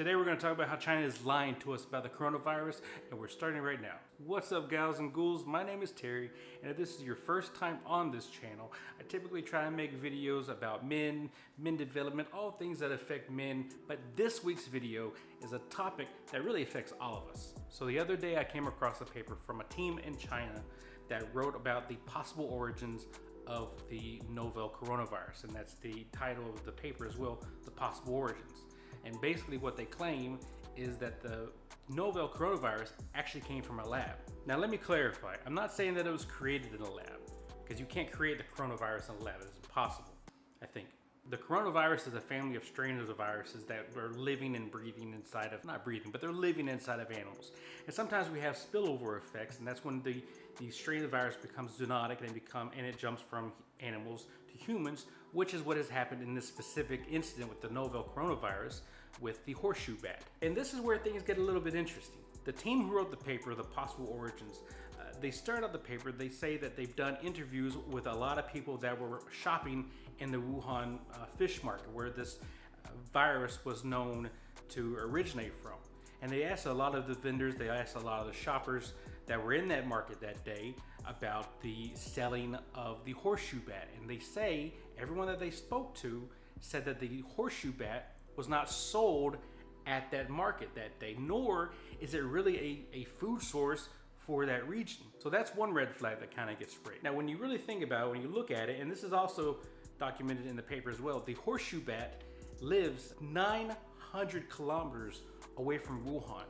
Today we're going to talk about how China is lying to us about the coronavirus, and we're starting right now. What's up, gals and ghouls? My name is Terry, and if this is your first time on this channel, I typically try and make videos about men development, all things that affect men, but this week's video is a topic that really affects all of us. So the other day I came across a paper from a team in China that wrote about the possible origins of the novel coronavirus, and that's the title of the paper as well, the possible origins. And basically what they claim is that the novel coronavirus actually came from a lab. Now let me clarify, I'm not saying that it was created in a lab, because you can't create the coronavirus in a lab, it's impossible, I think. The coronavirus is a family of strains of viruses that are living and breathing inside of, not breathing, but they're living inside of animals. And sometimes we have spillover effects, and that's when the strain of the virus becomes zoonotic and it jumps from animals to humans, which is what has happened in this specific incident with the novel coronavirus with the horseshoe bat. And this is where things get a little bit interesting. The team who wrote the paper, The Possible Origins, they start out the paper, they say that they've done interviews with a lot of people that were shopping in the Wuhan fish market, where this virus was known to originate from. And they asked a lot of the vendors, they asked a lot of the shoppers that were in that market that day about the selling of the horseshoe bat. And they say, everyone that they spoke to said that the horseshoe bat was not sold at that market that day, nor is it really a food source for that region. So that's one red flag that kind of gets sprayed. Now when you really think about it, when you look at it, and this is also documented in the paper as well, the horseshoe bat lives 900 kilometers away from Wuhan.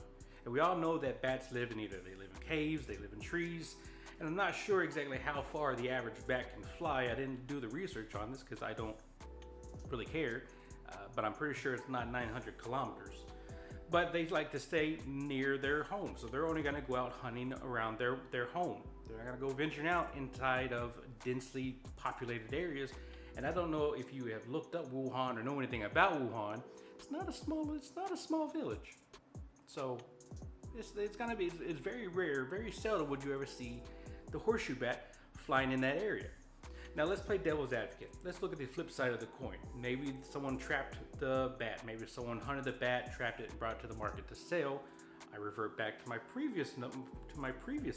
And we all know that bats live in they live in caves, they live in trees, and I'm not sure exactly how far the average bat can fly. I didn't do the research on this because I don't really care, but I'm pretty sure it's not 900 kilometers. But they like to stay near their home, so they're only gonna go out hunting around their home. They're not gonna go venturing out inside of densely populated areas. And I don't know if you have looked up Wuhan or know anything about Wuhan. It's not a small village. So it's very rare, very seldom would you ever see the horseshoe bat flying in that area. Now let's play devil's advocate. Let's look at the flip side of the coin. Maybe someone trapped the bat. Maybe someone hunted the bat, trapped it, and brought it to the market to sell. I revert back to my previous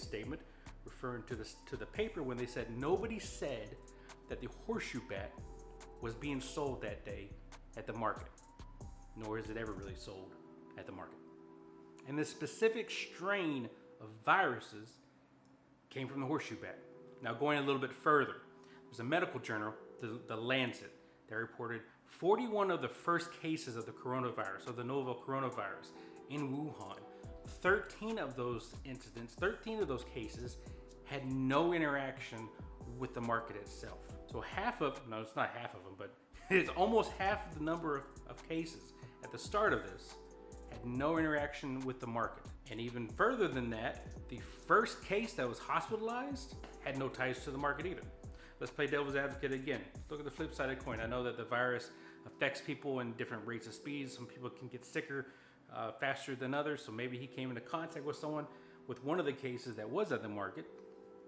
statement, referring to the paper when they said nobody said that the horseshoe bat was being sold that day at the market, nor is it ever really sold at the market. And this specific strain of viruses came from the horseshoe bat. Now going a little bit further, there's a medical journal, the Lancet, that reported 41 of the first cases of the coronavirus, of the novel coronavirus in Wuhan. 13 of those incidents, 13 of those cases had no interaction with the market itself. So no, it's not half of them, but it's almost half of the number of cases at the start of this had no interaction with the market. And even further than that, the first case that was hospitalized had no ties to the market either. Let's play devil's advocate again. Look at the flip side of the coin. I know that the virus affects people in different rates of speed. Some people can get sicker faster than others. So maybe he came into contact with someone with one of the cases that was at the market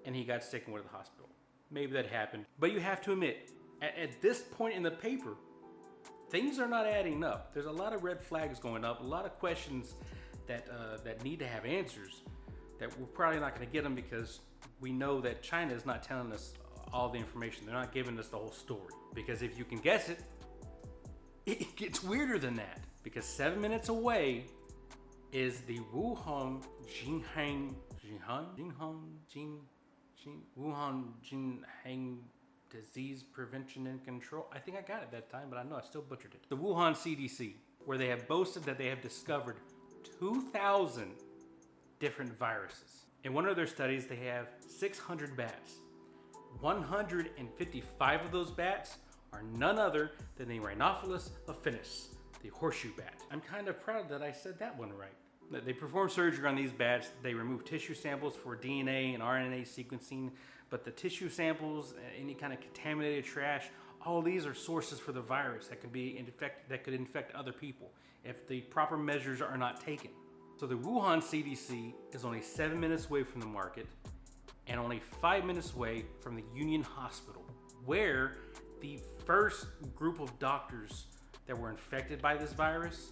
and he got sick and went to the hospital. Maybe that happened. But you have to admit, at this point in the paper, things are not adding up. There's a lot of red flags going up, a lot of questions that need to have answers that we're probably not going to get them because we know that China is not telling us all the information. They're not giving us the whole story. Because if you can guess it, it gets weirder than that. Because 7 minutes away is the Wuhan Jinhang Disease Prevention and Control. I think I got it that time, but I know I still butchered it. The Wuhan CDC, where they have boasted that they have discovered 2,000 different viruses. In one of their studies, they have 600 bats. 155 of those bats are none other than the Rhinophilus affinis, the horseshoe bat. I'm kind of proud that I said that one right. They perform surgery on these bats. They remove tissue samples for DNA and RNA sequencing, but the tissue samples, any kind of contaminated trash, all these are sources for the virus that could infect other people if the proper measures are not taken. So the Wuhan CDC is only 7 minutes away from the market and only 5 minutes away from the Yunnan hospital, where the first group of doctors that were infected by this virus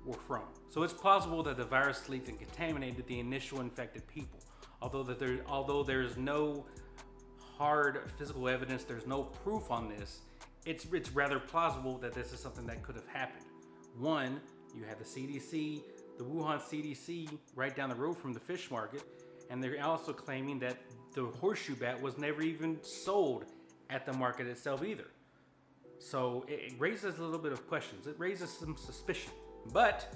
were from. So it's plausible that the virus leaked and contaminated the initial infected people. Although there's no hard physical evidence, there's no proof on this, it's rather plausible that this is something that could have happened. One, you have the CDC, the Wuhan CDC right down the road from the fish market, and they're also claiming that the horseshoe bat was never even sold at the market itself either. So it raises a little bit of questions. It raises some suspicion. But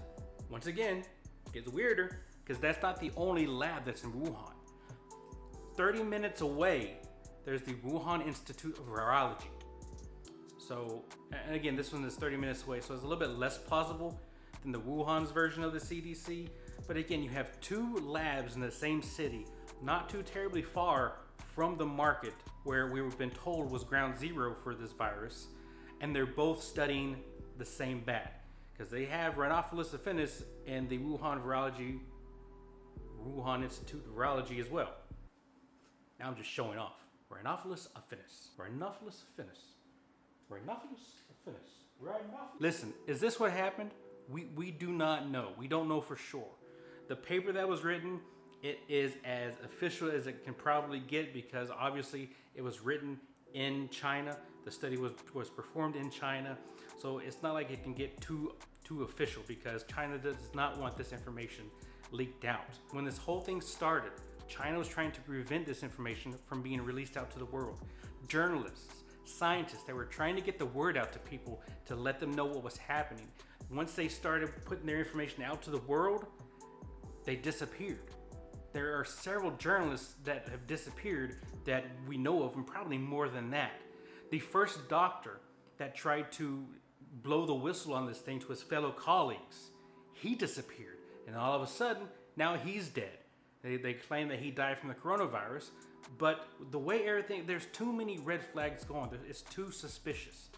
once again, it gets weirder because that's not the only lab that's in Wuhan. 30 minutes away, there's the Wuhan Institute of Virology. So, and again, this one is 30 minutes away, so it's a little bit less plausible than the Wuhan's version of the CDC. But again, you have two labs in the same city, not too terribly far from the market where we've been told was ground zero for this virus, and they're both studying the same bat because they have Rhinophilus affinis in the Wuhan Institute of Virology as well. Now I'm just showing off. Rhinophilus affinis. Rhinophilus affinis. Rhinophilus affinis. Listen, is this what happened? We do not know. We don't know for sure. The paper that was written, it is as official as it can probably get because obviously it was written in China. The study was performed in China. So it's not like it can get too official because China does not want this information leaked out. When this whole thing started, China was trying to prevent this information from being released out to the world. Journalists, scientists, they were trying to get the word out to people to let them know what was happening. Once they started putting their information out to the world, they disappeared. There are several journalists that have disappeared that we know of, and probably more than that. The first doctor that tried to blow the whistle on this thing to his fellow colleagues, he disappeared. And all of a sudden, now he's dead. They claim that he died from the coronavirus, but the way everything, there's too many red flags going. It's too suspicious.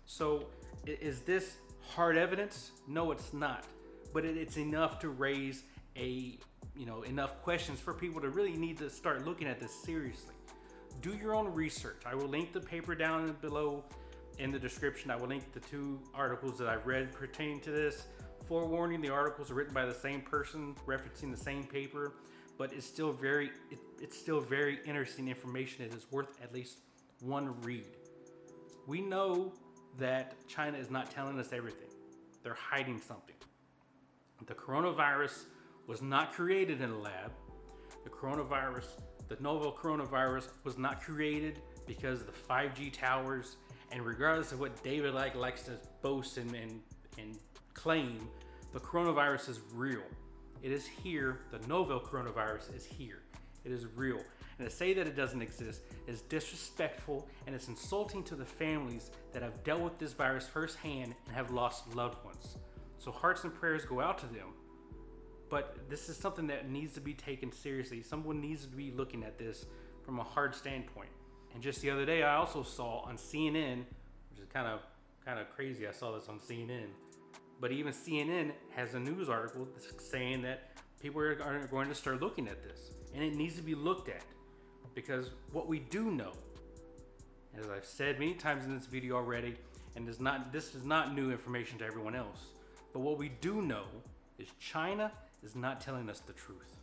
So is this hard evidence? No, it's not. But it's enough to raise enough questions for people to really need to start looking at this seriously. Do your own research. I will link the paper down below in the description. I will link the two articles that I've read pertaining to this. Forewarning, the articles are written by the same person, referencing the same paper, but it's still very interesting information. It is worth at least one read. We know that China is not telling us everything. They're hiding something. The coronavirus was not created in a lab. The novel coronavirus was not created because of the 5G towers. And regardless of what David likes to boast and claim, the coronavirus is real. It is here. The novel coronavirus is here. It is real. And to say that it doesn't exist is disrespectful, and it's insulting to the families that have dealt with this virus firsthand and have lost loved ones. So hearts and prayers go out to them. But this is something that needs to be taken seriously. Someone needs to be looking at this from a hard standpoint. And just the other day, I also saw on CNN, which is kind of crazy. I saw this on CNN. But even CNN has a news article saying that people are going to start looking at this. And it needs to be looked at. Because what we do know, as I've said many times in this video already, and this is not new information to everyone else, but what we do know is China is not telling us the truth.